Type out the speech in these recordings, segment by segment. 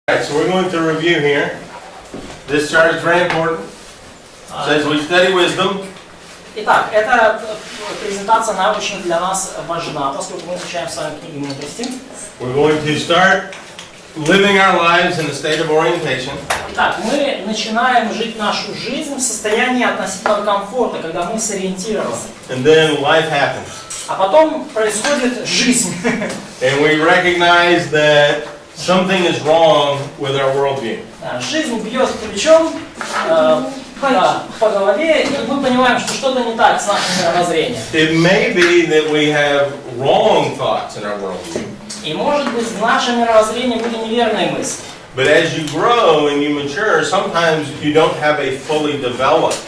Alright, so we're going to review here. This chart is very important. It says we study wisdom. Итак, эта презентация, она очень для нас важна, поскольку мы изучаем с вами книги мудрости. We're going to start living our lives in a state of orientation. Итак, мы начинаем жить нашу жизнь в состоянии относительного комфорта, когда мы сориентированы. And then life happens. А потом происходит жизнь. And we recognize that something is wrong with our worldview. Жизнь бьет ключом по голове, и мы понимаем, что что-то не так с нашим мировоззрением. It may be that we have wrong thoughts in our worldview. И может быть в нашем мировоззрении были неверные мысли. But as you grow and you mature, sometimes you don't have a fully developed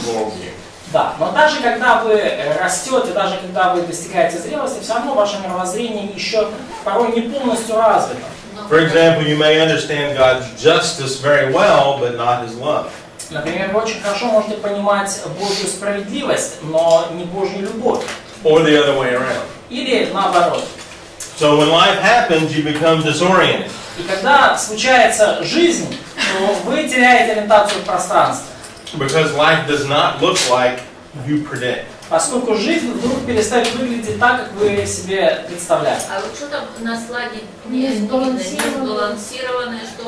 worldview. Да, но даже когда вы растете, даже когда вы достигаете зрелости, все равно ваше мировоззрение еще порой не полностью развито. For example, you may understand God's justice very well, but not His love. Например, вы очень хорошо можете понимать Божью справедливость, но не Божью любовь. Or the other way around. Или наоборот. So when life happens, you become disoriented. И когда случается жизнь, то вы теряете ориентацию в пространстве. Because life does not look like you predict. Поскольку жизнь вдруг перестает выглядеть так, как вы себе представляли. А вот что там на слайде не сбалансированное, что?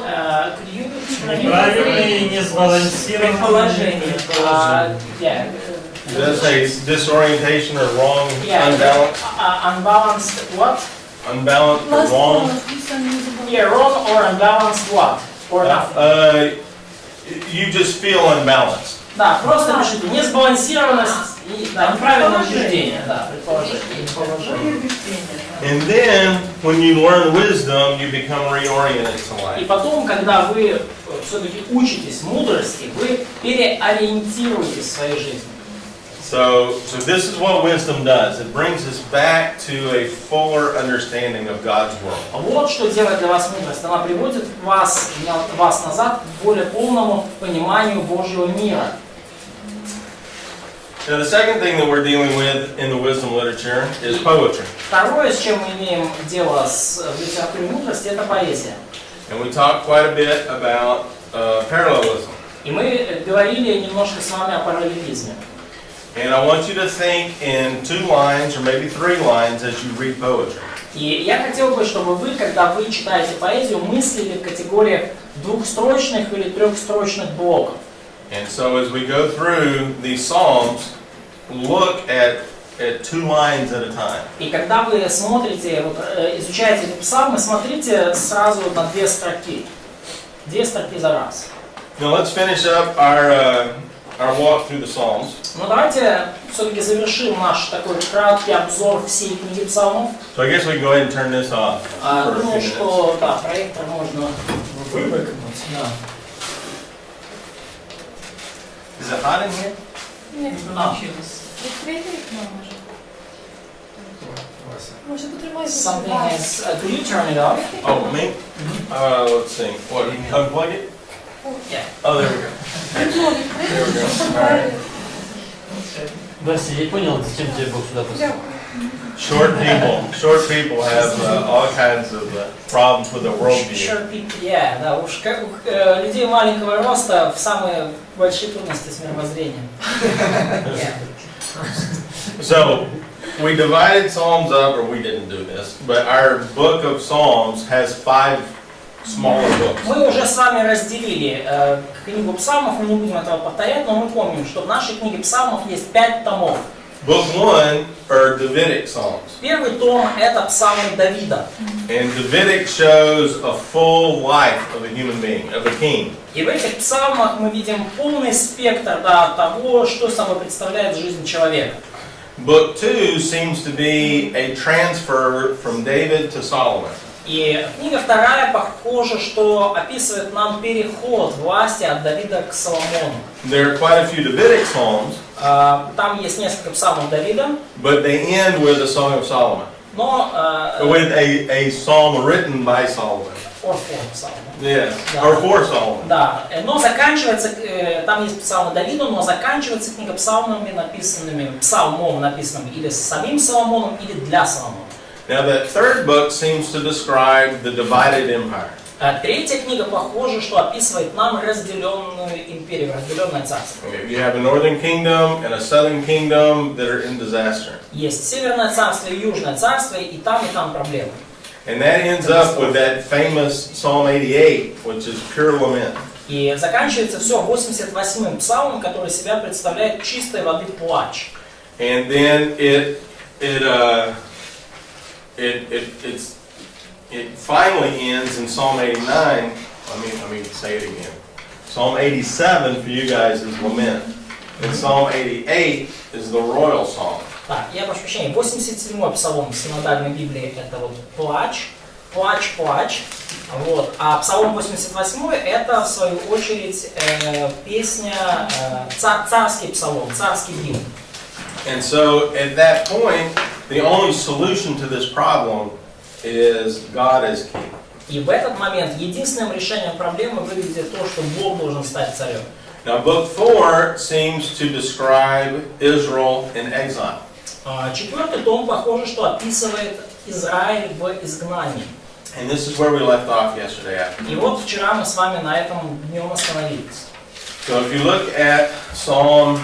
Неправильное и несбалансированное Предположение. Does that say disorientation or wrong, unbalanced? Unbalanced what? Unbalanced or wrong? Yeah, wrong or unbalanced what? Or nothing. You just feel unbalanced. Да, просто пишите несбалансированность и неправильное убеждение. Да, предположение. And then, when you learn wisdom, you become reoriented to life. И потом, когда вы все-таки учитесь мудрости, вы переориентируетесь в своей жизни. So this is what wisdom does. It brings us back to a fuller understanding of God's world. Вот что делает для вас мудрость. Она приводит вас назад к более полному пониманию Божьего мира. Now, the second thing that we're dealing with in the wisdom literature is poetry. Второе, с чем мы имеем дело в литературе мудрости, это поэзия. And we talked quite a bit about parallelism. И мы говорили немножко с вами о параллелизме. And I want you to think in 2 lines or maybe 3 lines as you read poetry. И я хотел бы, чтобы вы, когда вы читаете поэзию, мыслили в категориях двухстрочных или трехстрочных блоков. And so as we go through these psalms, look at 2 lines at a time. И когда вы смотрите, изучаете эти псалмы, смотрите сразу на 2 строки. 2 строки за раз. Now let's finish up our walk through the Psalms. Ну давайте все-таки завершим наш такой краткий обзор всей книги псалмов. So I guess we can go ahead and turn this off. Думаю, что да, проектор можно вымыкнуть. Да. Is it hot in here? Нет, Something is. Could you turn it off? Oh, me? Let's see. What? Unplug it? Yeah. Oh, there we go. There we go. All right. Вася, я понял, зачем тебе Бог сюда послал. Short people have all kinds of problems with their worldview. Short people, yeah, да, уж как у людей маленького роста в самые большие трудности с мировоззрением. So, we divided Psalms up, or we didn't do this, but our book of Psalms has 5 smaller books. Мы уже с вами разделили книгу псалмов, мы не будем этого повторять, но мы помним, что в нашей книге псалмов есть 5 томов. Book 1 are Davidic Psalms. Первый том – это псалмы Давида. And Davidic shows a full life of a human being, of a king. И в этих псалмах мы видим полный спектр того, что собой представляет жизнь человека. Book 2 seems to be a transfer from David to Solomon. И книга вторая, похоже, что описывает нам переход власти от Давида к Соломону. There are quite a few Davidic Psalms. Там есть несколько псалмов Давида. But they end with a Song of Solomon. Но with a psalm written by Solomon. Or for Solomon. Yes, Да. or for Solomon. Да, но заканчивается, там есть псалмы Давида, но заканчивается книга псалмом, написанным или самим Соломоном, или для Соломона. Now that third book seems to describe the divided empire. Третья книга, похоже, что описывает нам разделенную империю, разделенное царство. You have a northern kingdom and a southern kingdom that are in disaster. Есть северное царство и южное царство, и там проблемы. And that ends up with that famous Psalm 88, which is pure lament. И заканчивается все 88-м псалмом, который себя представляет чистой воды плач. And then it finally ends in Psalm 89. Let me say it again. Psalm 87 for you guys is lament. And Psalm 88 is the royal psalm. Так, я прошу прощения, 87-й псалом в синодальной Библии это вот плач, плач, плач. Вот. А псалом 88-й это в свою очередь песня, царский псалом, царский гимн. And so at that point, the only solution to this problem is God as king. И в этот момент единственным решением проблемы выглядит то, что Бог должен стать царем. Now, book 4 seems to describe Israel in exile. Четвертый том, похоже, что описывает Израиль в изгнании. And this is where we left off yesterday afternoon. И вот вчера мы с вами на этом днем остановились. So if you look at Psalm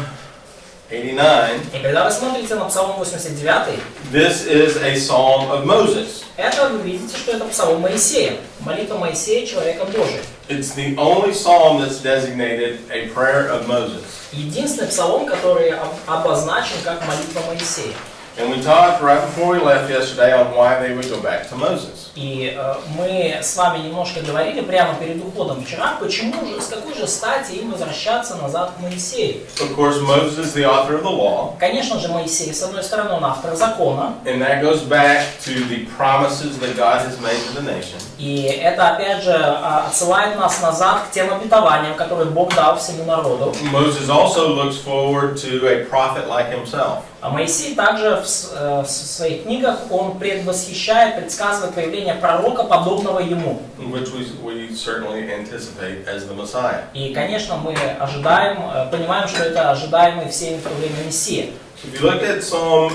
89, И когда вы смотрите на Псалом 89, this is a psalm of Moses. это вы видите, что это Псалом Моисея, молитва Моисея, человека Божия. It's the only psalm that's designated a prayer of Moses. Единственный псалом, который обозначен как молитва Моисея. And we talked right before we left yesterday on why they would go back to Moses. И мы с вами немножко говорили прямо перед уходом вчера, почему же, с какой же стати им возвращаться назад к Моисею. Of course, Moses is the author of the law. Конечно же, Моисей, с одной стороны, он автор закона. And that goes back to the promises that God has made to the nation. И это, опять же, отсылает нас назад к тем обетованиям, которые Бог дал всему народу. Moses also looks forward to a prophet like himself. А Моисей также в своих книгах он предвосхищает, предсказывает появление пророка, подобного ему. Which we certainly anticipate as the Messiah. И, конечно, мы ожидаем, понимаем, что это ожидаемый всеми в то время Мессия. So if you look at Psalm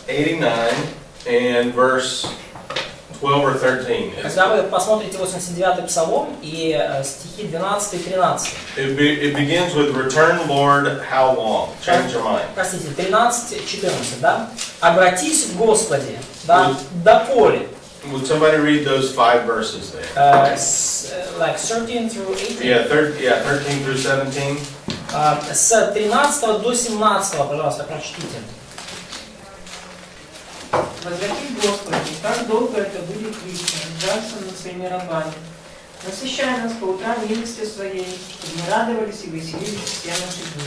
89 and verse 12 or 13. Когда вы посмотрите 89-й псалом и стихи 12 и 13. It begins with, "Return, Lord, how long?" Change your mind. Простите, 13-14, да? «Обратись к Господи, да, доколе». Would somebody read those 5 verses there? Like 13 through 18. Yeah, 13 through 17. С 13 до 17, пожалуйста, прочтите. Возвратись, Господи, как долго это будет длиться, сжаться над своими рабами. Насыщай нас по утрам милостью Своей, чтобы мы радовались и веселились все наши дни.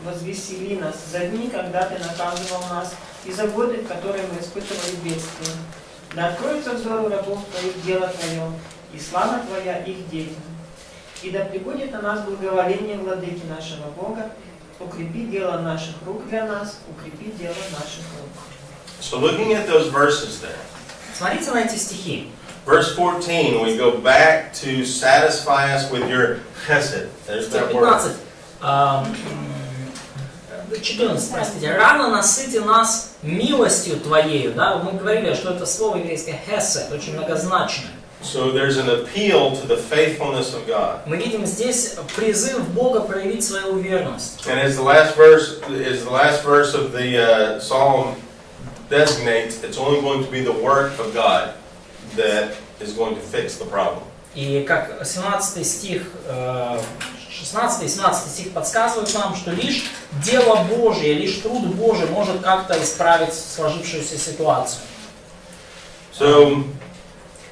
Возвесели нас за дни, когда Ты наказывал нас, и за годы, в которые мы испытывали бедствия. Да откроется взору рабов Твоих дело Твое, и слава Твоя их детям. И да прибудет на нас благоволение владыки нашего Бога, укрепи дело наших рук для нас, укрепи дело наших рук. So looking at those verses there. Смотрите на эти стихи. Verse 14, we go back to satisfy us with your chesed. There's Стих that word. 14, простите. «Рано насыти нас милостью Твоею». Да? Мы говорили, что это слово еврейское «хесед», очень многозначное. So there's an appeal to the faithfulness of God. Мы видим здесь призыв Бога проявить свою верность. And as the last verse of the psalm designates, it's only going to be the work of God that is going to fix the problem. И как 17 стих, 16 и 17 стих подсказывают нам, что лишь дело Божие, лишь труд Божий может как-то исправить сложившуюся ситуацию.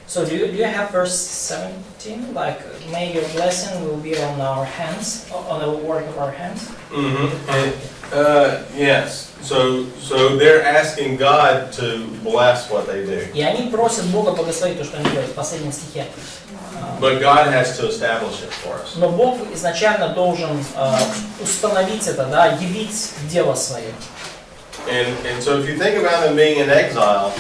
So do you have verse 17? Like, may your blessing will be on our hands, on the work of our hands? Yes. So they're asking God to bless what they do. И они просят Бога благословить то, что они делают в последнем стихе. But God has to establish it for us. Но Бог изначально должен установить это, да, явить дело свое. And so if you think about them being in exile,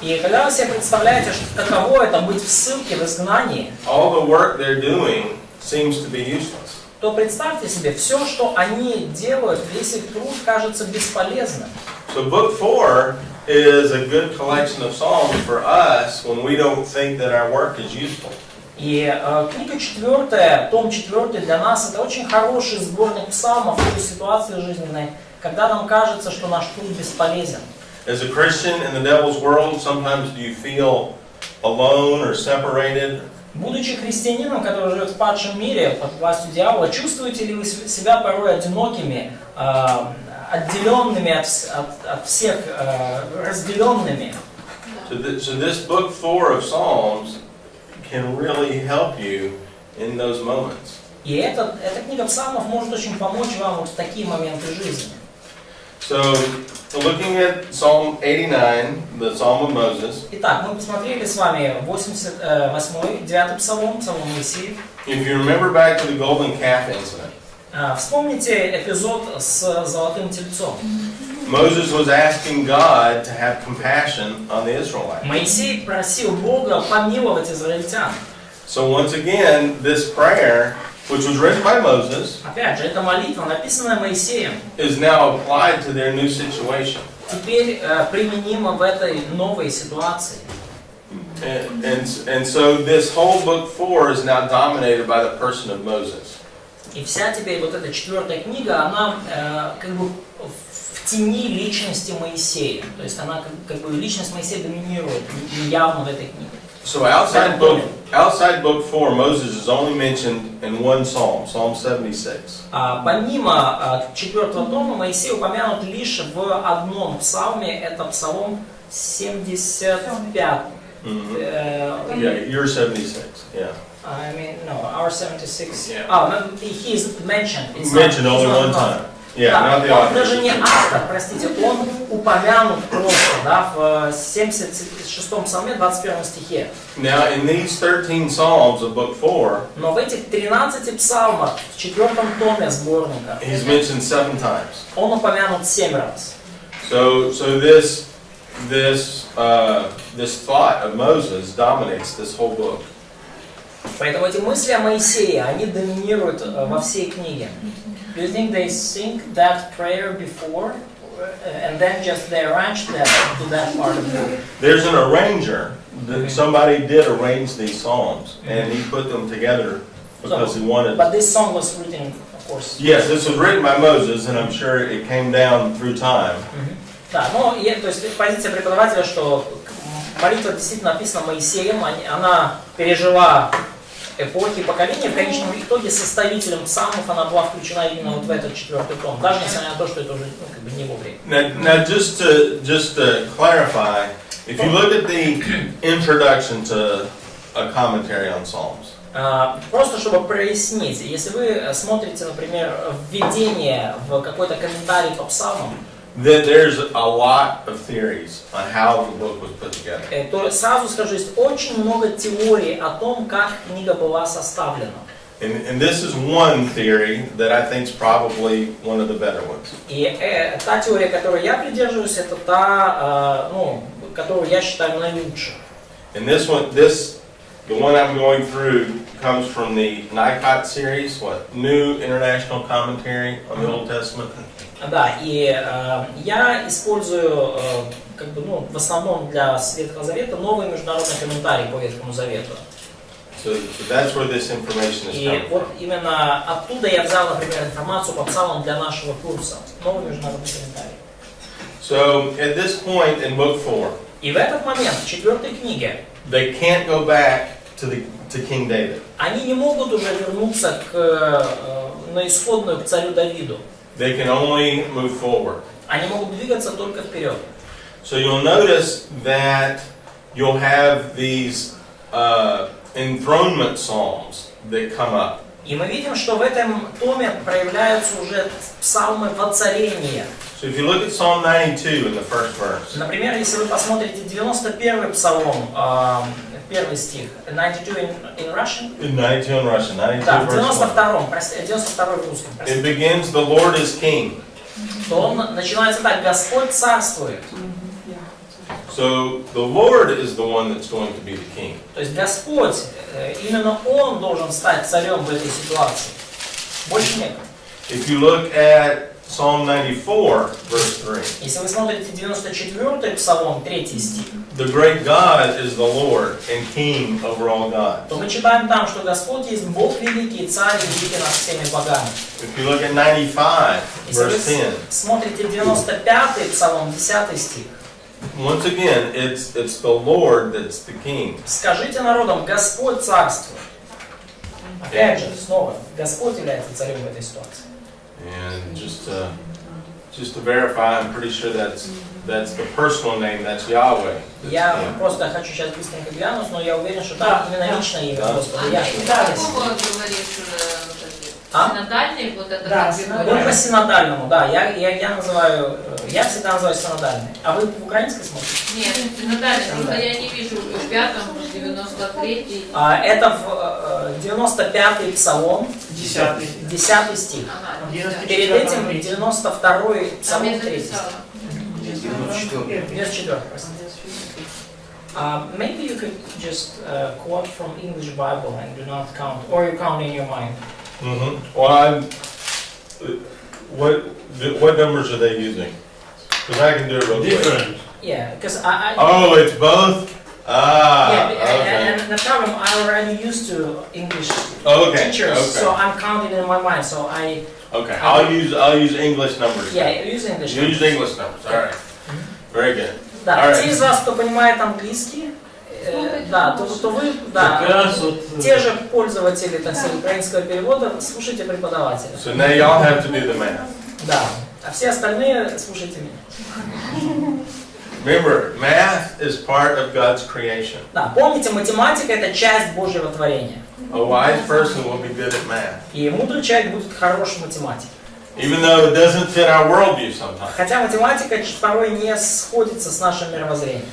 И когда вы себе представляете, что каково это быть в ссылке, в изгнании, all the work they're doing seems to be useless. то представьте себе, все, что они делают, весь их труд кажется бесполезным. So book 4 is a good collection of psalms for us when we don't think that our work is useful. И книга 4, том 4 для нас это очень хороший сборник псалмов в той ситуации жизненной, когда нам кажется, что наш труд бесполезен. As a Christian in the devil's world, sometimes do you feel alone or separated? Будучи христианином, который живет в падшем мире под властью дьявола, чувствуете ли вы себя порой одинокими, отделенными от всех, разделенными? So this book 4 of Psalms can really help you in those moments. И эта книга псалмов может очень помочь вам вот в такие моменты жизни. So, looking at Psalm 89, the Psalm of Moses. Итак, мы посмотрели с вами 88-й, 9-й псалом, псалом Моисеев. If you remember back to the golden calf incident, Вспомните эпизод с золотым тельцом. Moses was asking God to have compassion on the Israelites. Моисей просил Бога помиловать израильтян. So once again, this prayer, which was written by Moses, Опять же, эта молитва, написанная Моисеем, is now applied to their new situation. теперь применима в этой новой ситуации. And so this whole book 4 is now dominated by the person of Moses. И вся теперь вот эта 4-я книга, она как бы в тени личности Моисея. То есть она как бы личность Моисея доминирует явно в этой книге. So outside book 4, Moses is only mentioned in one psalm, Psalm 76. Помимо 4-го тома, Моисей упомянут лишь в одном псалме, это псалом 75. Yeah, you're 76. Yeah. I mean, no, our 76. Yeah. He is mentioned. It's Mentioned not, only not, one not. time. Yeah, Да, not the он author. даже не автор, простите, он упомянут просто, да, в 76-м псалме, 21 стихе. Now, in these 13 psalms of book 4, Но в этих 13 псалмах, в 4-м томе сборника, he's mentioned 7 times. он упомянут 7 раз. So this thought of Moses dominates this whole book. Поэтому эти мысли о Моисее, они доминируют во всей книге. Do you think they think that prayer before, and then just they arranged that to that part of the book? There's an arranger. Somebody did arrange these psalms, and he put them together because he wanted. But this song was written, of course. Yes, this was written by Moses, and I'm sure it came down through time. Да, но то есть позиция преподавателя, что молитва действительно написана Моисеем, она пережила эпохи, поколения, в конечном итоге составителем псалмов она была включена именно вот в этот 4-й том, даже несмотря на то, что это уже как бы не вовремя. Now just to clarify, if you look at the introduction to a commentary on Psalms, Просто чтобы прояснить, если вы смотрите, например, введение в какой-то комментарий по псалмам, then there's a lot of theories on how the book was put together. то сразу скажу, есть очень много теорий о том, как книга была составлена. And this is one theory that I think is probably one of the better ones. И та теория, которой я придерживаюсь, это та, которую я считаю наилучшей. And the one I'm going through comes from the Nikot series, New International Commentary on the Old Testament. Да, и я использую, в основном для Ветхого Завета новый международный комментарий по Ветхому Завету. So that's where this information is И coming вот from. именно оттуда я взял, например, информацию по псалмам для нашего курса. Новый международный комментарий. So at this point in book 4, И в этот момент, в 4-й книге, they can't go back to King David. они не могут уже вернуться на исходную, к царю Давиду. They can only move forward. Они могут двигаться только вперед. So you'll notice that you'll have these enthronement psalms that come up. И мы видим, что в этом томе проявляются уже псалмы воцарения. So if you look at Psalm 92 in the first verse, Например, если вы посмотрите 91-й псалом, первый стих, 92 in Russian? 92 in Russian, 92 Да, в verse 1. 92-й в русском, It простите. begins, the Lord is King. То он начинается так: Господь царствует. So the Lord is the one that's going to be the king. То есть Господь, именно Он должен стать царем в этой ситуации. Больше нет. If you look at Psalm 94, verse 3. Если вы смотрите 94-й Псалом, 3 стих, The great God is the Lord and King over all gods. то мы читаем там, что Господь есть Бог великий, Царь великий над всеми богами. If you look at 95, Если вы verse 10, смотрите 95-й Псалом, 10 стих, once again, it's the Lord that's the King. скажите народам, Господь царствует. Опять же, снова, Господь является царем в этой ситуации. And just to verify, I'm pretty sure that's the personal name, that's Yahweh. Я просто хочу сейчас быстренько глянуть, но я уверен, что там именно личное имя Господа. Я Какого говоришь, синодальный, вот это? Да, Вы по синодальному, да, я называю, я всегда называю синодальный. А вы в украинской смотрите? Нет, синодальный, просто я не вижу в 5-м, 93-й. Это в 95-й Псалом, 10 стих. Ага, Перед этим 92-й там Псалом, я 3 стих. записала. 94, простите. Maybe you could just quote from English Bible and do not count, or you count in your mind. Mm-hmm. Well, what numbers are they using? Because I can do it real quick. Different. Yeah, because I Oh, it's both? yeah, Okay. and the problem, I already used to English Okay, teachers, okay. so I'm counting in my mind. So I Okay, I'll use English numbers. use English. You use English numbers, all right. Very good. Да, Alright. те из вас, кто понимает английский, да, то вы, Как да, раз вот, те же пользователи, так сказать, украинского перевода, слушайте преподавателя. So now y'all have to do the math. Да, а все остальные слушайте меня. Remember, math is part of God's creation. Да, помните, математика это часть Божьего творения. A wise person will be good at math, И мудрый человек будет хорошим математиком. even though it doesn't fit our worldview sometimes. Хотя математика порой не сходится с нашим мировоззрением.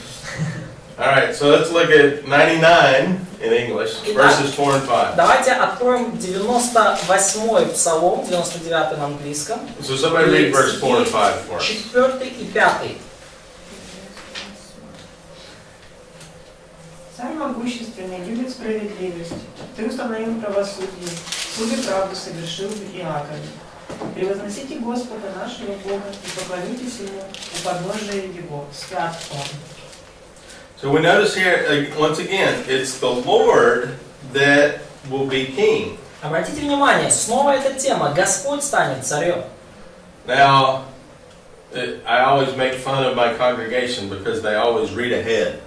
All right, so let's look at 99 in English, verses 4 and 5. Давайте откроем 98-й Псалом, 99-й на английском. So somebody read verse 4 and 5 for us. 4 и 5. Царь могущественный любит справедливость. Ты установил правосудие, суд и правду совершил в Иакове. Превозносите Господа нашего Бога и поклонитесь Ему у подножия Его. Свят Он. So we notice here, once again, it's the Lord that will be king. Обратите внимание, снова эта тема. Господь станет царем. Now, I always make fun of my congregation because they always read ahead.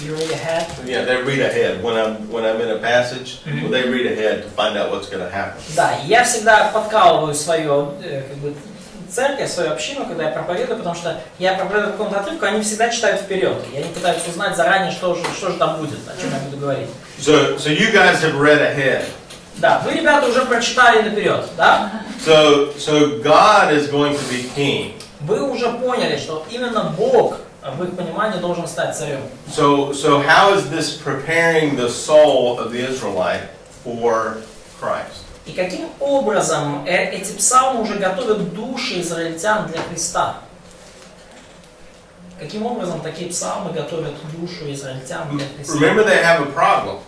You read ahead. Yeah, they read ahead. When I'm in a passage, well, they read ahead to find out what's going to happen. Да, я всегда подкалываю свою церковь, свою общину, когда я проповедую, потому что я проповедую какому-то отрывку, они всегда читают вперед. И они пытаются узнать заранее, что же там будет, о чем я буду говорить. So you guys have read ahead. Да, вы, ребята, уже прочитали наперед, да? So God is going to be king. Вы уже поняли, что именно Бог, в их понимании, должен стать царем. So how is this preparing the soul of the Israelite for Christ? И каким образом эти псалмы уже готовят души израильтян для Христа? Каким образом такие псалмы готовят душу израильтян для Христа? Remember, they have a problem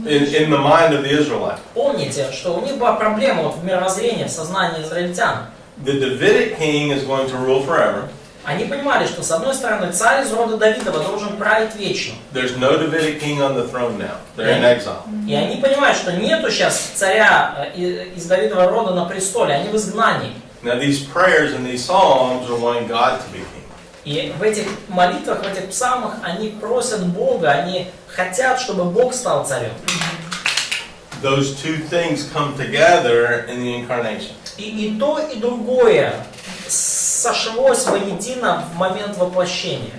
in the mind of the Israelite. Помните, что у них была проблема вот в мировоззрении, в сознании израильтян. The Davidic king is going to rule forever. Они понимали, что с одной стороны царь из рода Давидова должен править вечно. There's no Davidic king on the throne now. They're in exile. И они понимают, что нету сейчас царя из Давидова рода на престоле, они в изгнании. Now these prayers and these psalms are wanting God to be king. И в этих молитвах, в этих псалмах они просят Бога, они хотят, чтобы Бог стал царем. Those two things come together in the incarnation. И то, и другое сошлось воедино в момент воплощения.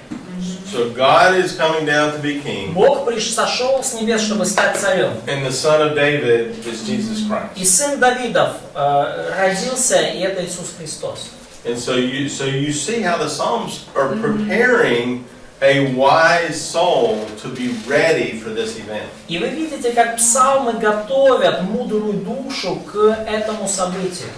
So God is coming down to be king, Бог сошел с небес, чтобы стать царем. and the son of David is Jesus Christ. И сын Давидов родился, и это Иисус Христос. And so you see how the Psalms are preparing a wise soul to be ready for this event. И вы видите, как псалмы готовят мудрую душу к этому событию.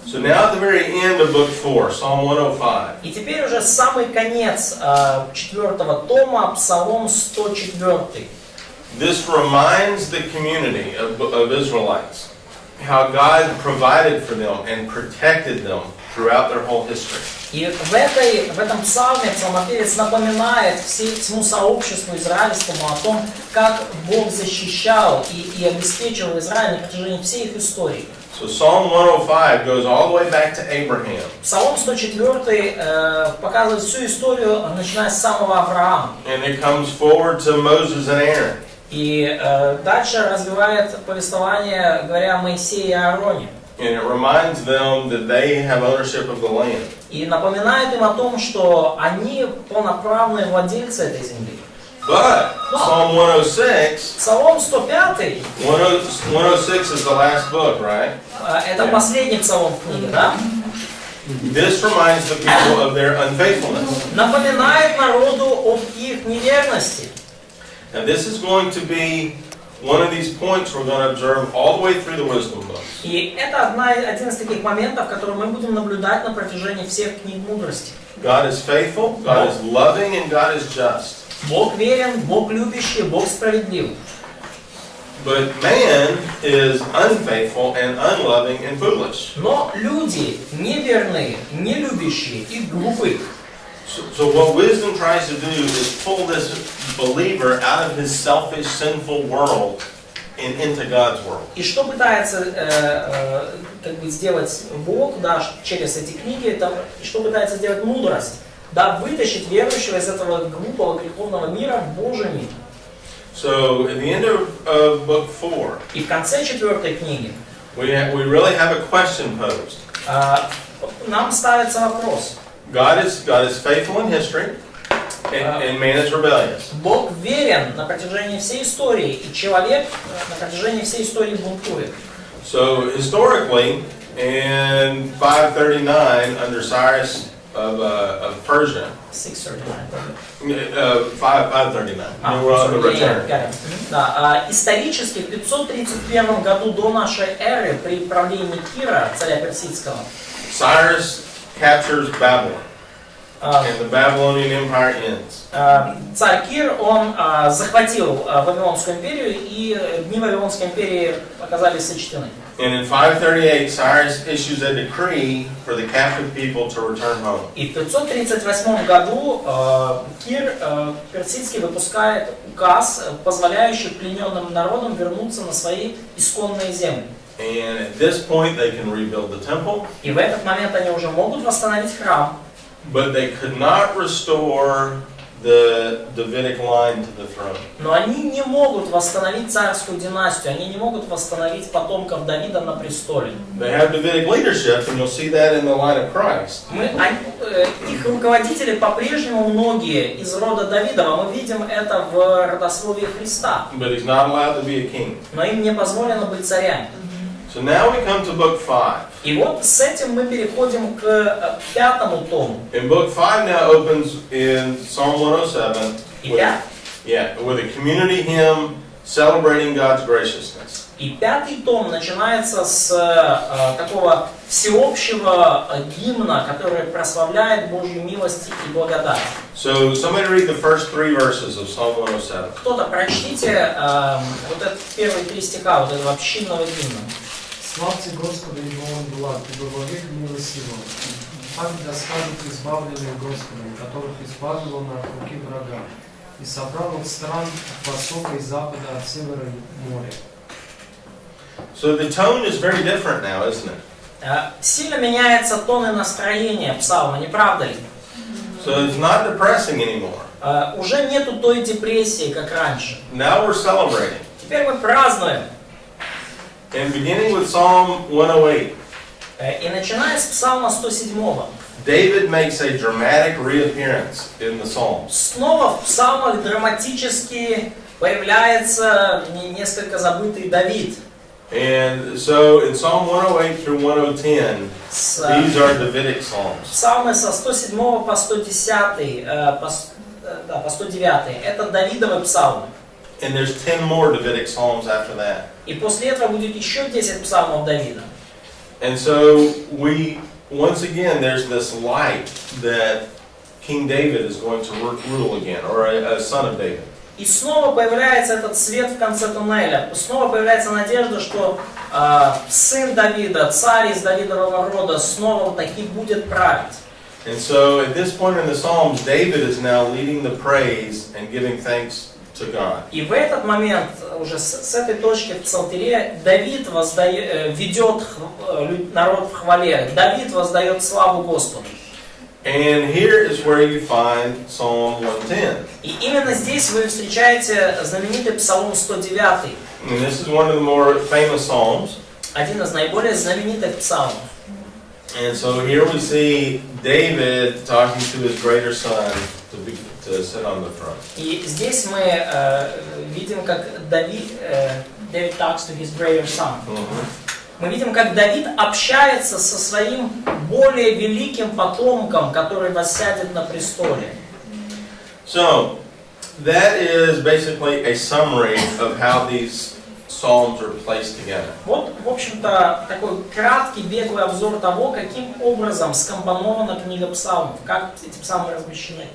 So now at the very end of book 4, Psalm 105. И теперь уже самый конец 4-го тома, Псалом 104. This reminds the community of Israelites how God provided for them and protected them throughout their whole history. И в этом псалме псалмопевец напоминает всему сообществу израильскому о том, как Бог защищал и обеспечивал Израиль на протяжении всей их истории. So Psalm 105 goes all the way back to Abraham. Псалом 104 показывает всю историю, начиная с самого Авраама. And it comes forward to Moses and Aaron. И дальше развивает повествование, говоря о Моисее и Аароне. And it reminds them that they have ownership of the land. И напоминает им о том, что они полноправные владельцы этой земли. But Psalm 106, Псалом 105, 106 is the last book, right? это последний псалом в книге, да? This reminds the people of their unfaithfulness. Напоминает народу об их неверности. And this is going to be one of these points we're going to observe all the way through the wisdom books. И это один из таких моментов, которые мы будем наблюдать на протяжении всех книг мудрости. God is faithful, God is loving, and God is just. Бог верен, Бог любящий, Бог справедлив. But man is unfaithful and unloving and foolish. Но люди неверные, нелюбящие и глупы. So what wisdom tries to do is pull this believer out of his selfish, sinful world and into God's world. И что пытается сделать Бог, да, через эти книги, и что пытается сделать мудрость, да, вытащить верующего из этого глупого греховного мира в Божий мир. So at the end of book 4, И в конце 4 книги we really have a question posed. нам ставится вопрос. God is faithful in history, and man is rebellious. Бог верен на протяжении всей истории, и человек на протяжении всей истории бунтует. So historically, in 539 under Cyrus of Persia, 639. 539. We're on the return. Да, исторически в 531 году до нашей эры при правлении Кира, царя персидского, Cyrus captures Babylon, and the Babylonian Empire ends. царь Кир, он захватил Вавилонскую империю, и дни Вавилонской империи оказались сочтены. And in 538, Cyrus issues a decree for the captive people to return home. И в 538 году Кир персидский выпускает указ, позволяющий плененным народам вернуться на свои исконные земли. And at this point, they can rebuild the temple. И в этот момент они уже могут восстановить храм. But they could not restore the Davidic line to the throne. Но они не могут восстановить царскую династию, они не могут восстановить потомков Давида на престоле. They have Davidic leadership, and you'll see that in the line of Christ. Их руководители по-прежнему многие из рода Давидова, мы видим это в родословии Христа. But he's not allowed to be a king. Но им не позволено быть царями. So now we come to book 5. И вот с этим мы переходим к 5 тому. And book 5 now opens in Psalm 107 with a community hymn celebrating God's graciousness. И 5 том начинается с такого всеобщего гимна, который прославляет Божью милость и благодать. So somebody read the first 3 verses of Psalm 107. Кто-то прочтите вот этот первые 3 стиха вот этого общинного гимна. Славьте Господа, ибо Он благ, ибо вовек милость Его. Так да скажут избавленные Господом, которых избавил Он от руки врага, и собрал от стран от востока и запада, от севера и моря. So the tone is very different now, isn't it? Сильно меняется тон и настроение псалма, не правда ли? So it's not depressing anymore. Уже нету той депрессии, как раньше. Now we're celebrating. Теперь мы празднуем. And beginning with Psalm 108. И начиная с псалма 107. David makes a dramatic reappearance in the Psalms. Снова в псалмах драматически появляется несколько забытый Давид. And so in Psalm 108 through 110, these are Davidic Psalms. Псалмы со 107 по 110, по 109. Это Давидовы псалмы. And there's 10 more Davidic Psalms after that. И после этого будет еще 10 псалмов Давида. And so once again, there's this light that King David is going to rule again, or a son of David. И снова появляется этот свет в конце туннеля. Снова появляется надежда, что сын Давида, царь из Давидового рода, снова таки будет править. And so at this point in the Psalms, David is now leading the praise and giving thanks to God. И в этот момент, уже с этой точки в Псалтире, Давид ведет народ в хвале. Давид воздает славу Господу. And here is where you find Psalm 110. И именно здесь вы встречаете знаменитый Псалом 109. And this is one of the more famous Psalms. Один из наиболее знаменитых псалмов. And so here we see David talking to his greater son to sit on the throne. И здесь мы видим, как David talks to his greater son. Мы видим, как Давид общается со своим более великим потомком, который воссядет на престоле. So that is basically a summary of how these Psalms are placed together. Вот, в общем-то, такой краткий беглый обзор того, каким образом скомпонована книга псалмов, как эти псалмы размещены.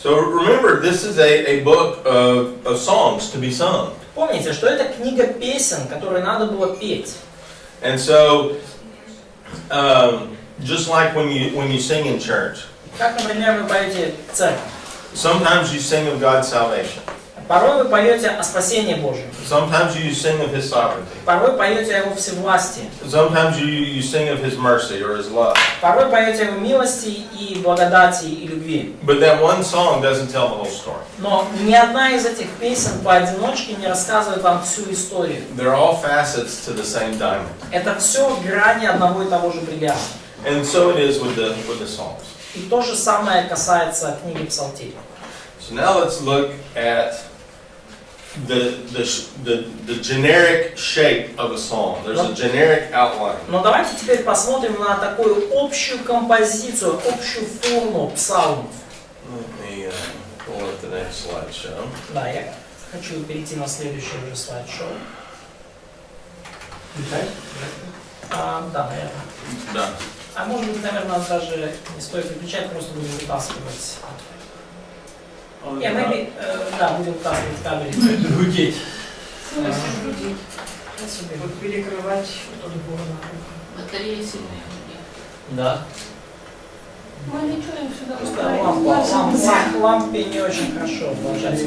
So remember, this is a book of songs to be sung. Помните, что это книга песен, которые надо было петь. And so, just like when you sing in church, Как, например, вы поете в церкви. sometimes you sing of God's salvation. Порой вы поете о спасении Божьем. Sometimes you sing of His sovereignty. Порой поете о Его всевластии. Sometimes you sing of His mercy or His love. Порой поете о Его милости и благодати и любви. But that one song doesn't tell the whole story. Но ни одна из этих песен поодиночке не рассказывает вам всю историю. They're all facets to the same diamond. Это все грани одного и того же бриллианта. And so it is with the Psalms. И то же самое касается книги Псалтирь. So now let's look at the generic shape of a psalm. There's a generic outline. Но давайте теперь посмотрим на такую общую композицию, общую форму псалмов. Let me pull up the next slideshow. Да, я хочу перейти на следующий уже слайд-шоу. Да, наверное. Да. А может быть, наверное, даже не стоит выключать, просто будем вытаскивать. Maybe, да, будем вытаскивать кабель. Гудеть. Вот перекрывать Батареи сильные. Да. Мы ничего им сюда Просто лампе не очень хорошо вложать.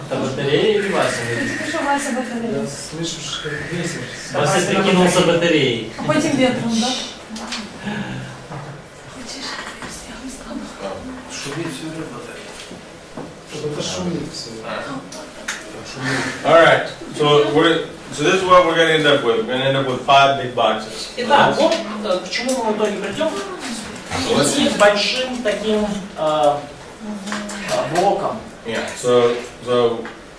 Это батарея или Вася? Что Вася батарея? Я слышу, что ветер. Вася прикинулся батареей. А по этим ветром, да? Шумит все работает. Это шумит все. All right. So this is what we're going to end up with. We're going to end up with 5 big boxes. Итак, вот к чему мы в итоге придем. Идти большим таким блоком. Yeah. So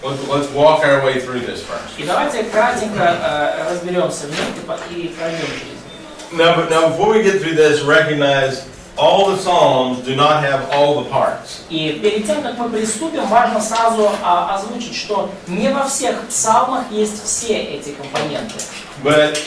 let's walk our way through this first. И давайте кратенько разберемся вместе и пройдем через них. Now before we get through this, recognize all the Psalms do not have all the parts. И перед тем, как мы приступим, важно сразу озвучить, что не во всех псалмах есть все эти компоненты. But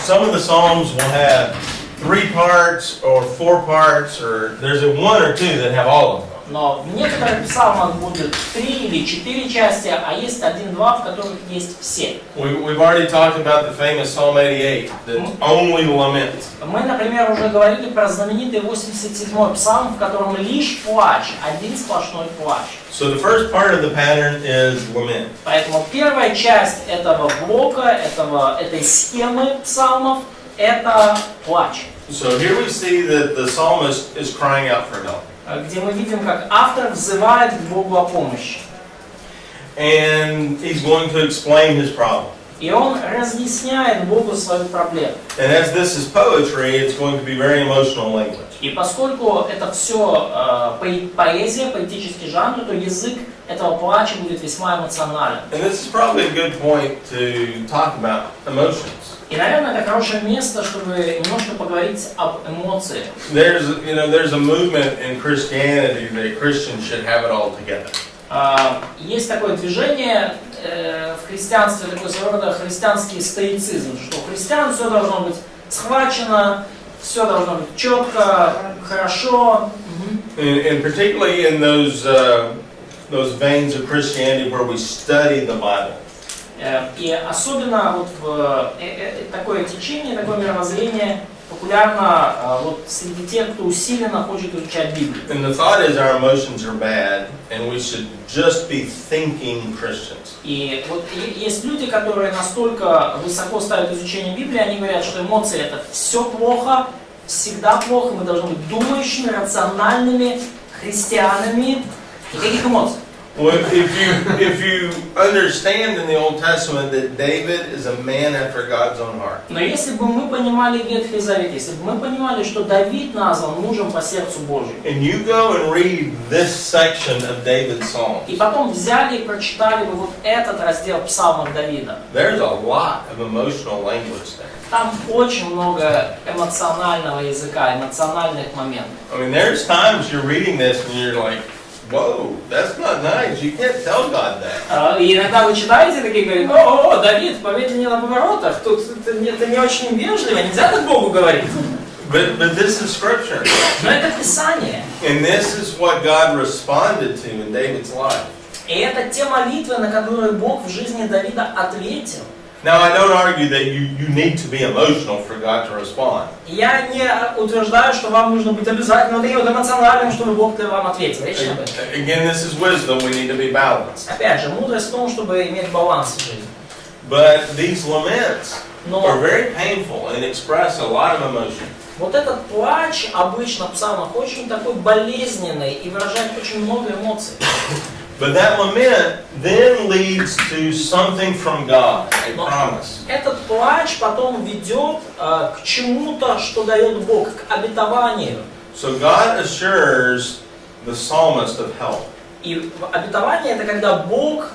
some of the Psalms will have 3 parts or 4 parts, or there's 1 or 2 that have all of them. Но в некоторых псалмах будет 3 или 4 части, а есть 1-2, в которых есть все. We've already talked about the famous Psalm 88, that's only lament. Мы, например, уже говорили про знаменитый 87-й псалм, в котором лишь плач, один сплошной плач. So the first part of the pattern is lament. Поэтому первая часть этого блока, этой схемы псалмов, это плач. So here we see that the psalmist is crying out for help. Где мы видим, как автор взывает к Богу о помощи. And he's going to explain his problem. И он разъясняет Богу свою проблему. And as this is poetry, it's going to be very emotional language. И поскольку это все поэзия, поэтический жанр, то язык этого плача будет весьма эмоционален. And this is probably a good point to talk about emotions. И, наверное, это хорошее место, чтобы немножко поговорить об эмоциях. There's a movement in Christianity that Christians should have it all together. Есть такое движение в христианстве, такой своего рода христианский стоицизм, что у христиан все должно быть схвачено, все должно быть четко, хорошо. And particularly in those those veins of Christianity where we study the Bible. И особенно вот такое течение, такое мировоззрение популярно вот среди тех, кто усиленно хочет изучать Библию. And the thought is our emotions are bad, and we should just be thinking Christians. И вот есть люди, которые настолько высоко ставят изучение Библии, они говорят, что эмоции это все плохо, всегда плохо, мы должны быть думающими, рациональными христианами. Никаких эмоций. Well, if you understand in the Old Testament that David is a man after God's own heart. Но если бы мы понимали Ветхий Завет, если бы мы понимали, что Давид назван мужем по сердцу Божьему, And you go and read this section of David's Psalms. и потом взяли и прочитали бы вот этот раздел псалмов Давида, There's a lot of emotional language there. там очень много эмоционального языка, эмоциональных моментов. I mean, there's times you're reading this and you're like, whoa, that's not nice. You can't tell God that. И иногда вы читаете такие, говорите, о, Давид, поверьте не на поворотах, тут это не очень вежливо, нельзя так Богу говорить. But this is Scripture. Но это Писание. And this is what God responded to in David's life. И это те молитвы, на которые Бог в жизни Давида ответил. Now, I don't argue that you need to be emotional for God to respond. Я не утверждаю, что вам нужно быть обязательно таким вот эмоциональным, чтобы Бог вам ответил. Речь не об этом. Again, this is wisdom. We need to be balanced. Опять же, мудрость в том, чтобы иметь баланс в жизни. But these laments are Но very painful and express a lot of emotion. вот этот плач обычно в псалмах очень такой болезненный и выражает очень много эмоций. But that lament then leads to something from God, a promise. Этот плач потом ведет к чему-то, что дает Бог, к обетованию. So God assures the psalmist of help. И обетование это когда Бог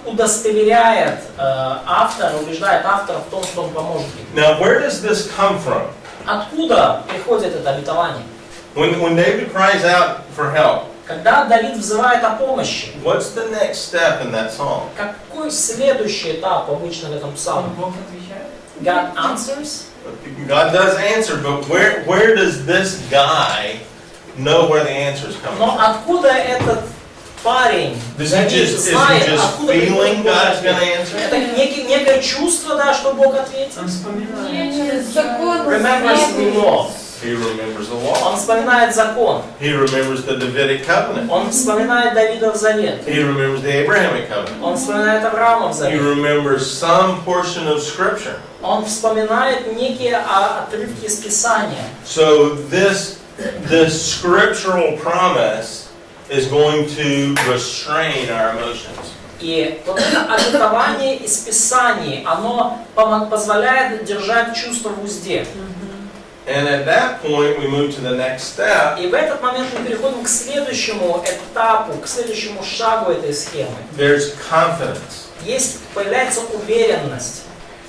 удостоверяет автора, убеждает автора в том, что он поможет ему. Now, where does this come from? Откуда приходит это обетование? When David cries out for help, Когда Давид взывает о помощи, what's the next step in that psalm? какой следующий этап обычно в этом псалме? Бог отвечает. God answers. God does answer, but where does this guy know where the answer is coming Но from? откуда этот парень, Is he Давид, just знает, откуда feeling приходит Божий God's going to ответ? answer? Это некое чувство, да, что Бог ответит. Он вспоминает. Через закон. Remembers the law. He remembers the law. Он вспоминает закон. He remembers the Davidic covenant. Он вспоминает Давидов завет. He remembers the Abrahamic covenant. Он вспоминает Авраамов He завет. remembers some portion of Scripture. Он вспоминает некие отрывки из Писания. So this scriptural promise is going to restrain our emotions. И вот это обетование из Писаний, оно позволяет держать чувства в узде. And at that point, we move to the next step. И в этот момент мы переходим к следующему этапу, к следующему шагу этой схемы. There's confidence. Появляется уверенность.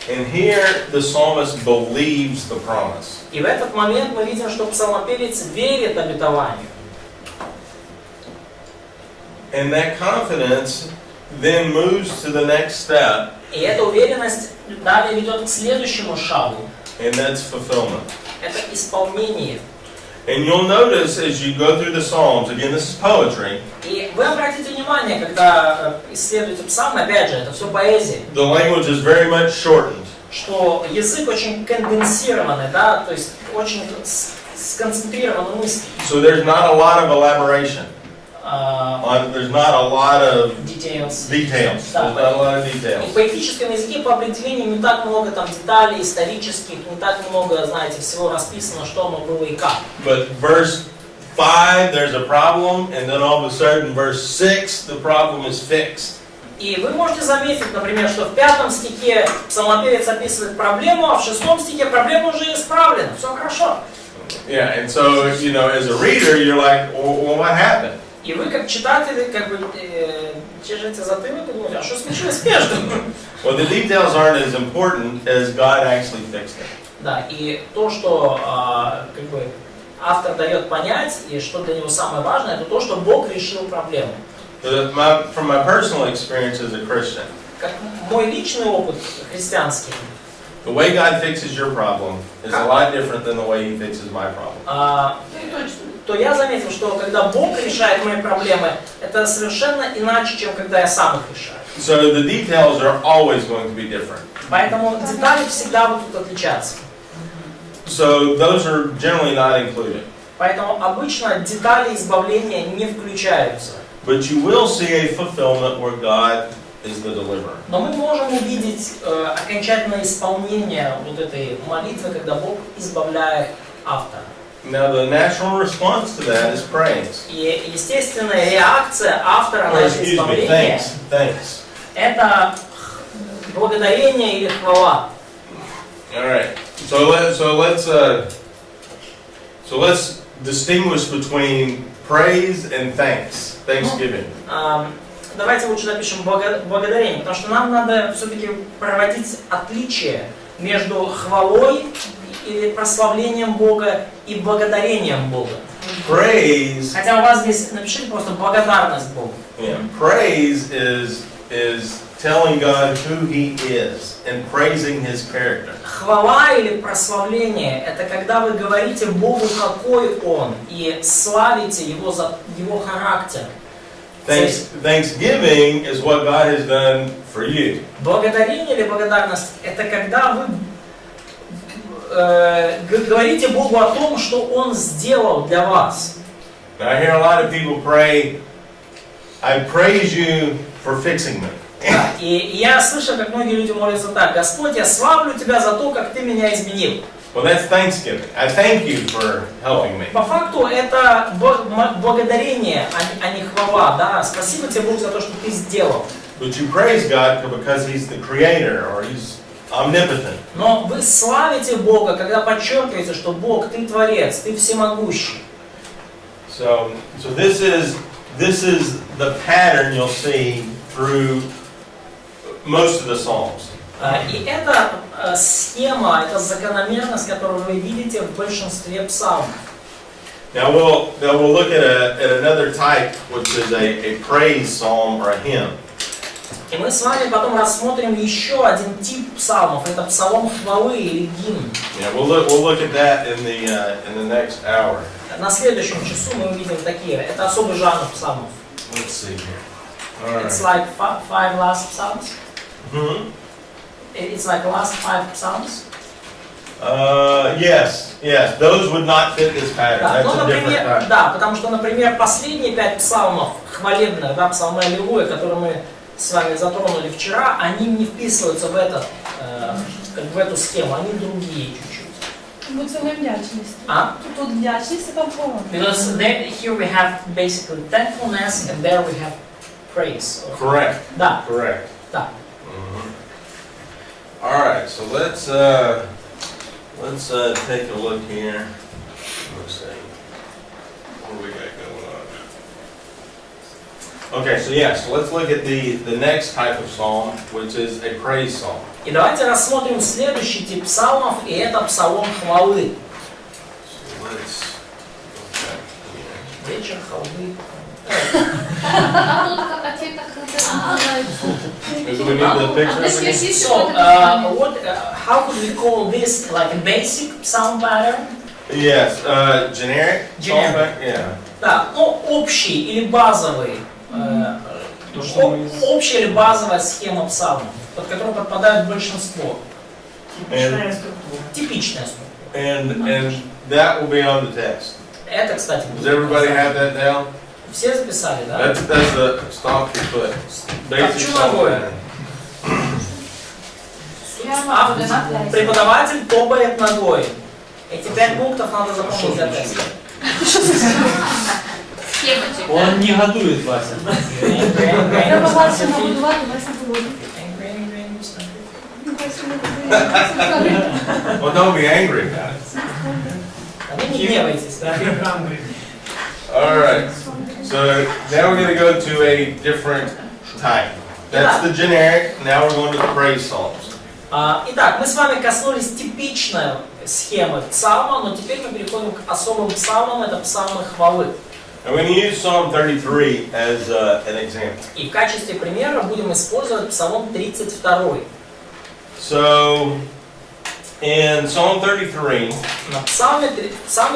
And here, the psalmist believes the promise. И в этот момент мы видим, что псалмопевец верит обетованию. And that confidence then moves to the next step, И эта уверенность далее ведет к следующему шагу. and that's fulfillment. Это исполнение. And you'll notice as you go through the Psalms, again, this is poetry, И вы обратите внимание, когда исследуете псалмы, опять же, это все поэзия, the language is very much shortened. что язык очень конденсированный, да, то есть очень сконцентрированы мысли. So there's not a lot of elaboration. There's not a lot of Details. details. Да. There's not a lot of И details. в поэтическом языке по определению не так много там деталей исторических, не так много, знаете, всего расписано, что оно было и как. But verse 5, there's a problem, and then all of a sudden, verse 6, the problem is fixed. И вы можете заметить, например, что в 5 стихе псалмопевец описывает проблему, а в 6 стихе проблема уже исправлена, все хорошо. Yeah, and so, you know, as a reader, you're like, well, what happened? И вы, как читатели, как бы чешете затылок и думаете, а что случилось между? Well, the details aren't as important as God actually fixed it. Да, и то, что как бы автор дает понять, и что для него самое важное, это то, что Бог решил проблему. From my personal experience as a Christian, Как мой личный опыт христианский, the way God fixes your problem is a lot different than the way He fixes my problem. то я заметил, что когда Бог решает мои проблемы, это совершенно иначе, чем когда я сам их решаю. So the details are always going to be different. Поэтому детали всегда будут отличаться. So those are generally not included. Поэтому обычно детали избавления не включаются. But you will see a fulfillment where God is the deliverer. Но мы можем увидеть окончательное исполнение вот этой молитвы, когда Бог избавляет автора. Now the natural response to that is praise. И естественная реакция автора на Or, это excuse me, избавление thanks. это благодарение или хвала. All right. So let's distinguish between praise and thanks. Thanksgiving. Давайте лучше напишем благодарение, потому что нам надо все-таки проводить отличие между хвалой или прославлением Бога и благодарением Бога. Praise. Хотя у вас здесь напишите просто благодарность Богу. Yeah. Praise is telling God who He is and praising His character. Хвала или прославление – это когда вы говорите Богу, какой Он, и славите Его за Его характер. Thanksgiving is what God has done for you. Благодарение или благодарность – это когда вы говорите Богу о том, что Он сделал для вас. Now, I hear a lot of people pray, I praise you for fixing me. Да, и я слышал, как многие люди молятся так: Господь, я славлю Тебя за то, как Ты меня изменил. Well, that's Thanksgiving. I thank you for helping me. По факту это благодарение, а не хвала. Да? Спасибо Тебе, Бог, за то, что Ты сделал. But you praise God because He's the creator or He's omnipotent. Но вы славите Бога, когда подчеркиваете, что Бог, Ты Творец, Ты всемогущий. So this is the pattern you'll see through most of the Psalms. И это схема, это закономерность, которую вы видите в большинстве псалмов. Now we'll look at another type, which is a praise psalm or a hymn. И мы с вами потом рассмотрим еще один тип псалмов. Это псалом хвалы или гимн. Yeah, we'll look at that in the next hour. На следующем часу мы увидим такие. Это особый жанр псалмов. Let's see here. All It's right. like five last psalms. Hmm? It's like last 5 psalms. Yes. Those would not fit this pattern. Да, That's a different type. да, потому что, например, последние 5 псалмов хвалебных, да, псалмы аллилуйя, которые мы с вами затронули вчера, они не вписываются в эту схему, они другие чуть-чуть. Бо це не вдячність. А? Тут вдячність, а там хвала. Because here we have basically thankfulness and there we have praise. Correct. Да, Correct. да. All right. So let's take a look here. Let's see. What do we got going on? Okay. So let's look at the next type of psalm, which is a praise psalm. И давайте рассмотрим следующий тип псалмов, и это псалом хвалы. So let's look at here. Вечер хвалы. А те как это называется? Do we need the picture? So, how could we call this, like a basic psalm pattern? Yes. Generic. Generic. Psalm, yeah. Да, ну, общий или базовый, общая или базовая схема псалмов, под которую подпадает большинство. Типичная структура. Типичная структура. And that will be on the text. Это, кстати, Does everybody have that down? все записали, да? That's the stomp your foot. Basic Почему psalm такое? pattern. Преподаватель топает ногой. Эти 5 пунктов надо запомнить для теста. Схемочек. Он не годует, Вася. Треба Вася нагодувати, Вася голодний. Well, don't be angry about it. Вы не гневайтесь, да? All right. So now we're going to go to a different type. That's the generic. Now we're going to the praise psalms. Итак, мы с вами коснулись типичной схемы псалма, но теперь мы переходим к особым псалмам, это псалмы хвалы. I'm going to use Psalm 33 as an example. И в качестве примера будем использовать псалом 32. So in Psalm 33, На псалме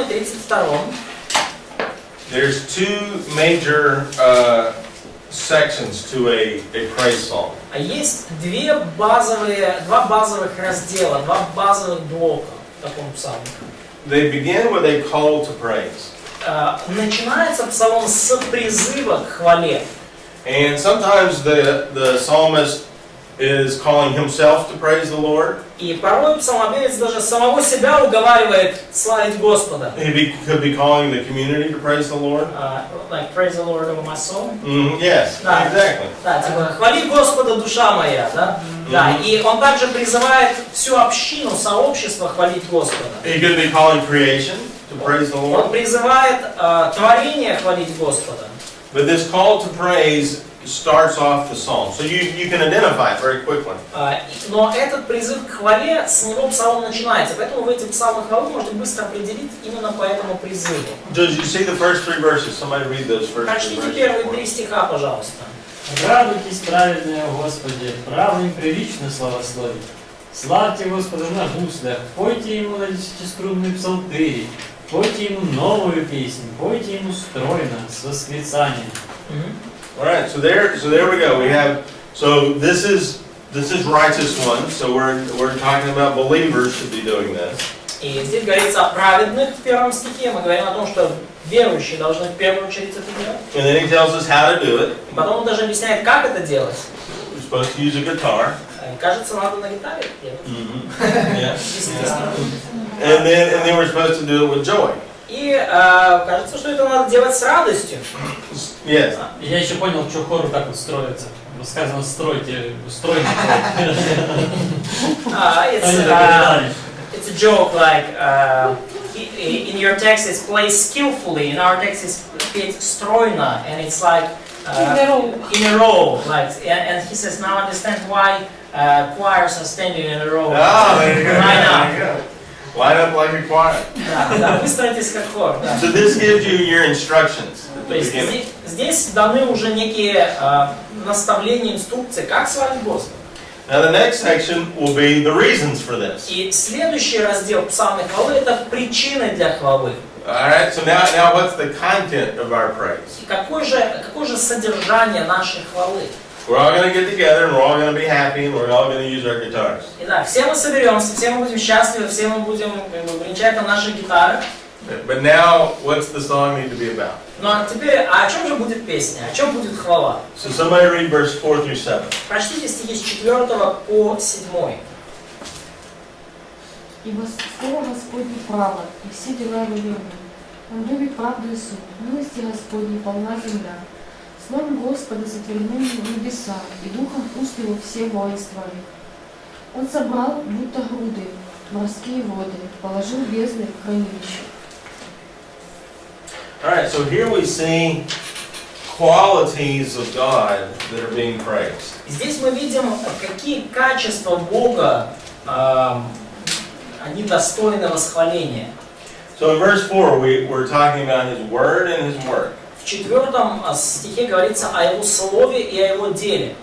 32 there's two major sections to a praise song. А есть два базовых раздела, два базовых блока в таком псалме. They begin with a call to praise. Начинается псалом с призыва к хвале. And sometimes the psalmist is calling himself to praise the Lord. И порой псалмопевец даже самого себя уговаривает славить Господа. He could be calling the community to praise the Lord. Like praise the Lord over my soul. Yes, Да. exactly. Да, типа хвали Господа, душа моя, да? Да, и он также призывает всю общину, сообщество хвалить Господа. He could be calling creation to praise the Он Lord. призывает творение хвалить Господа. But this call to praise starts off the psalm, so you can identify it very quickly. Но этот призыв к хвале, с него псалом начинается, поэтому в этих псалмах хвалы можете быстро определить именно по этому призыву. Did you see the first three verses? Somebody read those first three Прочтите verses. первые 3 стиха, пожалуйста. Радуйтесь, праведные о Господе, правым прилично славословить. Славьте Господа на гуслях, пойте Ему на десятиструнные псалтыри, пойте Ему новую песнь, пойте Ему стройно, с восклицанием. All right, so there we go. We have this is righteous one. So we're talking about believers should be doing this. И здесь говорится о праведных в первом стихе. Мы говорим о том, что верующие должны в первую очередь это делать. And then he tells us how to do it. И потом он даже объясняет, как это делать. We're supposed to use a guitar. Кажется, надо на гитаре делать. Yeah. Естественно. And then we're supposed to do it with joy. И кажется, что это надо делать с радостью. Yes. Я еще понял, что хор так вот строится. Сказано стройте, стройно. It's a joke, like in your text it's played skillfully, in our text it's played стройно, and it's like in a row, like, and he says now understand why choirs are standing in a row. Oh, there you go. Line There up. you go. Line up like a choir. Да, выстроитесь как хор. Да. So this gives you your instructions at То the есть beginning. здесь даны уже некие наставления, инструкции, как славить Господа. Now the next section will be the reasons for this. И следующий раздел псалмной хвалы — это причины для хвалы. All right. So now what's the content of our praise? И какое же содержание нашей хвалы? We're all going to get together and we're all going to be happy and we're all going to use our guitars. Итак, все мы соберемся, все мы будем счастливы, все мы будем бренчать на наших гитарах. But now, what's the song need to be about? Ну а теперь, о чем же будет песня, о чем будет хвала? So somebody read verse 4 through 7. Прочтите стихи с 4 по 7. Ибо слово Господне право, и все дела его верны. Он любит правду и суд, милости Господней полна земля. Словом Господа сотворены небеса, и духом уст его все воинства их. Он собрал, будто груды, морские воды, положил бездны в хранилище. All right, so here we see qualities of God that are being praised. Здесь мы видим, какие качества Бога, они достойны восхваления. So in verse 4, we're talking about His Word and His work. В 4 стихе говорится о Его слове и о Его деле.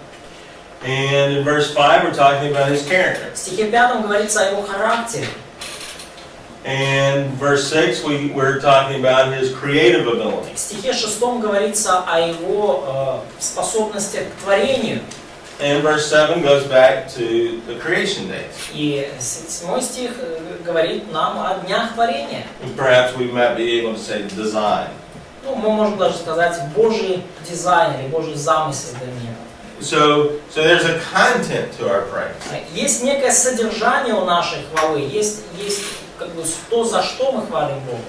And in verse 5, we're talking about His character. В стихе 5 говорится о Его характере. And verse 6, we're talking about His creative ability. В стихе 6 говорится о Его способности к творению. And verse 7 goes back to the creation days. И 7 стих говорит нам о днях творения. And perhaps we might be able to say design. Ну, мы можем даже сказать Божий дизайн или Божий замысел для мира. So there's a content to our praise. Есть некое содержание у нашей хвалы, есть как бы то, за что мы хвалим Бога.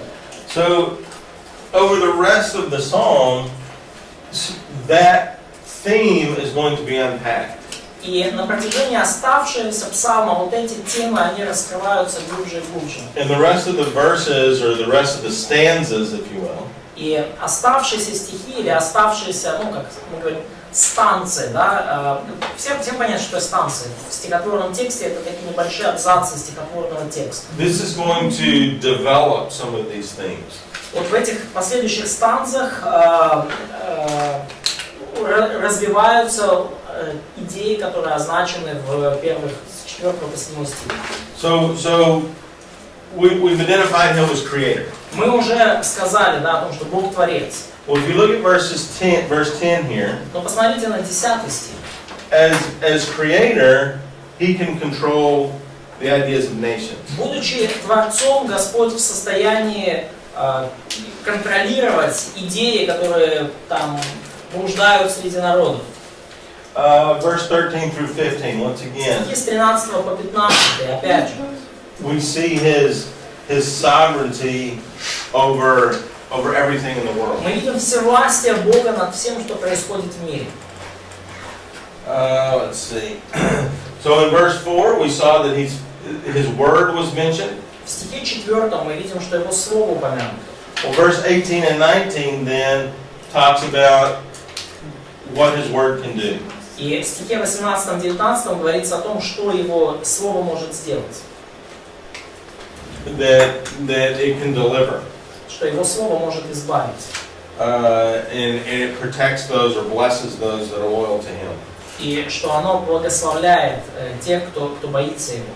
So over the rest of the psalm, that theme is going to be unpacked. И на протяжении оставшегося псалма вот эти темы, они раскрываются глубже и глубже. And the rest of the verses, or the rest of the stanzas, if you will, И оставшиеся стихи или оставшиеся, ну как мы говорим, станции, да, всем понятно, что это станции. В стихотворном тексте это такие небольшие абзацы стихотворного текста. this is going to develop some of these themes. Вот в этих последующих станциях развиваются идеи, которые означены в первых с 4 по 7 стих. So we've identified him as creator. Мы уже сказали, да, о том, что Бог творец. Well, if you look at verse 10 here, Но посмотрите на 10 стих. as creator, he can control the ideas of nations. Будучи Творцом, Господь в состоянии контролировать идеи, которые там блуждают среди народов. Verse 13 through 15, once again, Стихи с 13 по 15, опять же. we see his sovereignty over everything in the world. Мы видим всевластие Бога над всем, что происходит в мире. Let's see. So in verse 4, we saw that his word was mentioned. В стихе 4 мы видим, что Его Слово упомянуто. Well, verse 18 and 19 then talks about what his word can do. И в стихе 18-19 говорится о том, что Его Слово может сделать. That it can deliver. Что Его Слово может избавить. And it protects those or blesses those that are loyal to him. И что оно благословляет тех, кто боится Его.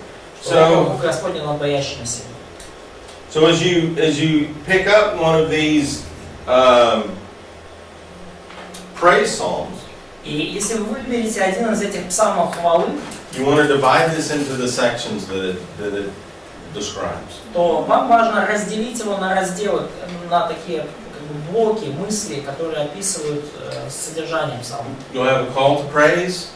So, Бог Господень над боящимися. so as you pick up one of these praise psalms, И если вы выберете один из этих псалмов хвалы, you want to divide this into the sections that it describes. то вам важно разделить его на разделы, на такие как бы блоки, мысли, которые описывают содержание псалма. You'll have a call to praise.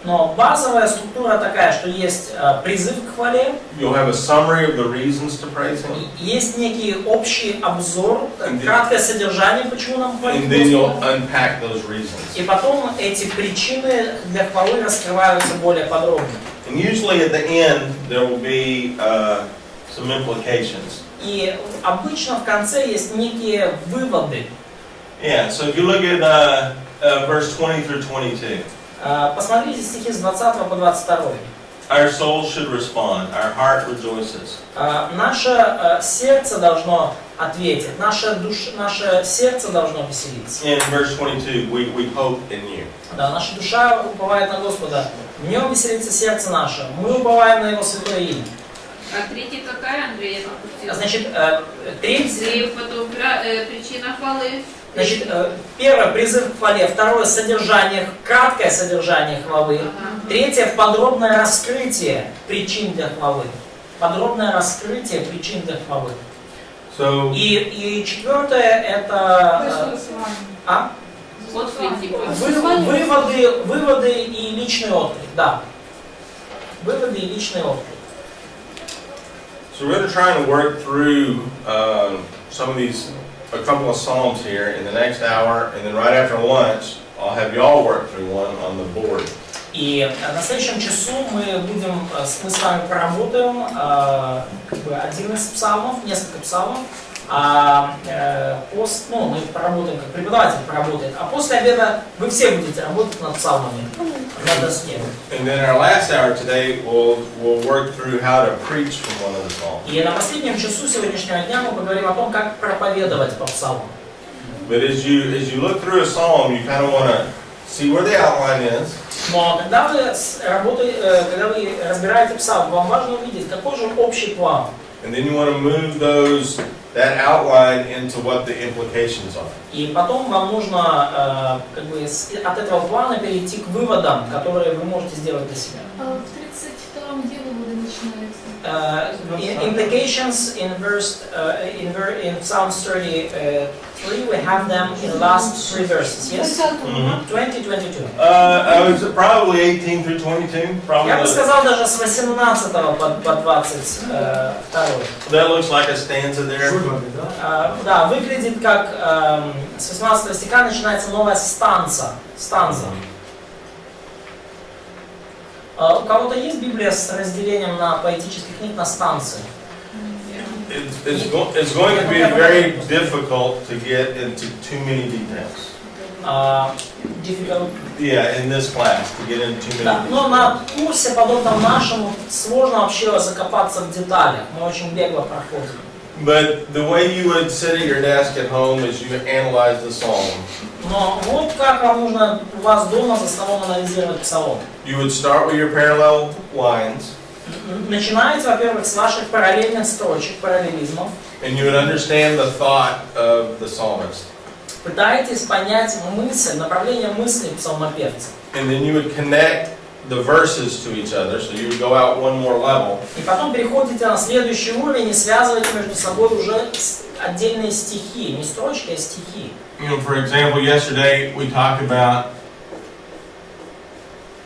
Но базовая структура такая, что есть призыв к хвале, You'll have a summary of the reasons to praise him. есть некий общий обзор, краткое содержание, почему нам хвалить And then you'll Господа. unpack those reasons. И потом эти причины для хвалы раскрываются более подробно. And usually at the end there will be some implications. И обычно в конце есть некие выводы. Yeah, so if you look at verse 20 through 22. Посмотрите стихи с 20 по 22. Our soul should respond, our heart rejoices. Наше сердце должно ответить, наше сердце должно веселиться. In verse 22, we hope in you. Да, наша душа уповает на Господа. В нем веселится сердце наше. Мы уповаем на Его святое имя. А третья какая, Андрей, я пропустила? Значит, третье, Призыв, потом причина хвалы. значит, первое призыв к хвале, второе содержание, краткое содержание хвалы, третье подробное раскрытие причин для хвалы. Подробное раскрытие причин для хвалы. So, И четвертое это Отклики. выводы и личный отклик, да. Выводы и личный отклик. so we're going to try and work through some of these, a couple of psalms here in the next hour, and then right after lunch, I'll have y'all work through one on the board. И на следующем часу мы с вами поработаем как бы один из псалмов, несколько псалмов. Мы поработаем, как преподаватель поработает, а после обеда вы все будете работать над псалмами на доске. And then our last hour today, we'll work through how to preach from one of the psalms. И на последнем часу сегодняшнего дня мы поговорим о том, как проповедовать по псалмам. But as you look through a psalm, you kind of want to see where the outline is. Но когда вы разбираете псалм, вам важно увидеть, какой же общий план. And then you want to move that outline into what the implications are. И потом вам нужно как бы от этого плана перейти к выводам, которые вы можете сделать для себя. В 32-м где выводы начинаются? Implications in in Psalms 33, we have them in the last three verses. Yes, 20-22. I was probably 18 through 22. Probably. Я бы сказал даже с 18 по 22. That looks like a stanza there. Выводы, да? Да, выглядит как с 18 стиха начинается новая станза. У кого-то есть Библия с разделением на поэтических книг на станции? It's going to be very difficult to get into too many details. Difficult. Yeah, in this class to get into too Да, many но details. на курсе, подобном нашему, сложно вообще закопаться в деталях. Мы очень бегло проходим. But the way you would sit at your desk at home is you analyze the psalm. Но вот как вам нужно у вас дома за столом анализировать псалом. You would start with your parallel lines. Начинается, во-первых, с ваших параллельных строчек, параллелизмов. And you would understand the thought of the psalmist. Пытаетесь понять мысль, направление мысли псалмопевца. And then you would connect the verses to each other, so you would go out one more level. И потом переходите на следующий уровень и связываете между собой уже отдельные стихи, не строчки, а стихи. You know, for example, yesterday we talked about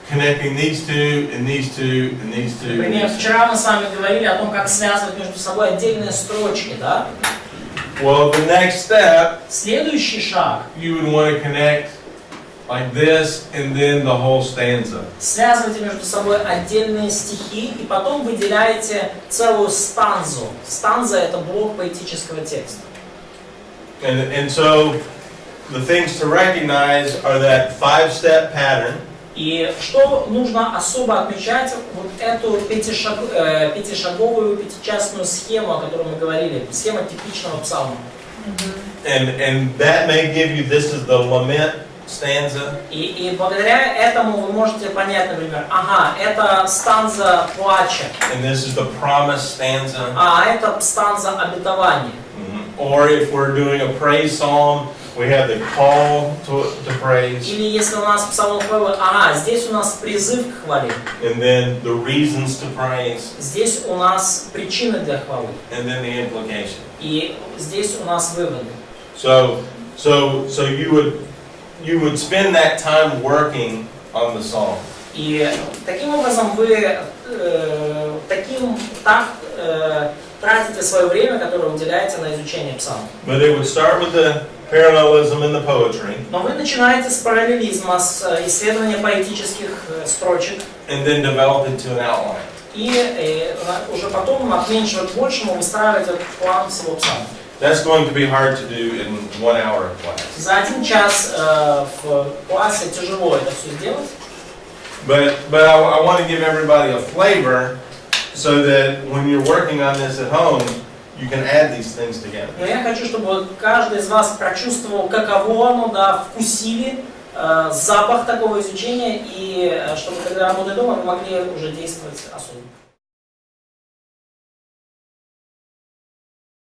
connecting these two and these two and these two. Например, вчера мы с вами говорили о том, как связывать между собой отдельные строчки, да? Well, the next step, Следующий шаг. you would want to connect like this and then the whole stanza. Связывайте между собой отдельные стихи и потом выделяете целую станзу. Станза — это блок поэтического текста. And so the things to recognize are that 5-step pattern. И что нужно особо отмечать, вот эту пятишаговую, пятичастную схему, о которой мы говорили, схема типичного псалма. And that may give you, this is the lament stanza. И благодаря этому вы можете понять, например, ага, это станза плача, And this is the promise stanza. а это станза обетования. Or if we're doing a praise psalm, we have the call to praise. Или если у нас псалом хвалы, ага, здесь у нас призыв к хвале, And then the reasons to praise. здесь у нас причины для хвалы, And then the implication. и здесь у нас выводы. So you would spend that time working on the psalm. И таким образом вы тратите свое время, которое уделяете на изучение псалма. But it would start with the parallelism in the poetry, Но вы начинаете с параллелизма, с исследования поэтических строчек, and then develop it to an outline. и уже потом от меньшего к большему выстраиваете план всего псалма. That's going to be hard to do in 1 hour of class. За 1 час в классе тяжело это все сделать. But I want to give everybody a flavor so that when you're working on this at home, you can add these things together. Но я хочу, чтобы каждый из вас прочувствовал, каково оно, да, вкусили запах такого изучения, и чтобы когда работая дома, вы могли уже действовать особо.